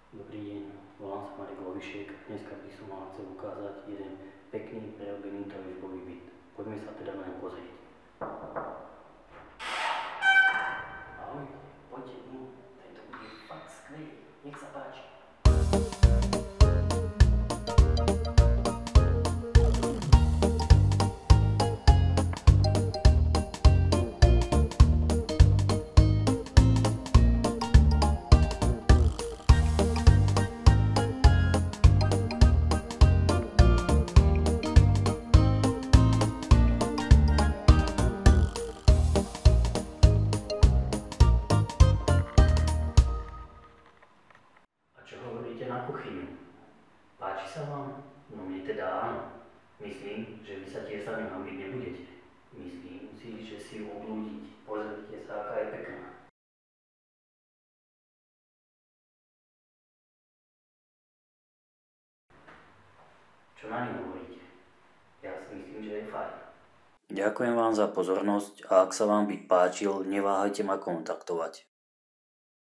Dobrý deň, volám sa Marek Lovišek. Dneska by som vám chcel ukázať jeden pekný prerobený trojizbový byt. Poďme sa teda na ňu pozrieť. Ahoj, poďte, tento byt je fakt skvelý, nech sa páči. Čo hovoríte na kuchyňu? Páči sa vám? No mne teda áno. Myslím, že vy sa tiež sami hambiť nebudete. Myslím si, že si ju obľúdiť. Pozrite sa, aká je pekná. Čo na ňu hovoríte? Ja si myslím, že je fajn. Ďakujem vám za pozornosť a ak sa vám byt páčil, neváhajte ma kontaktovať.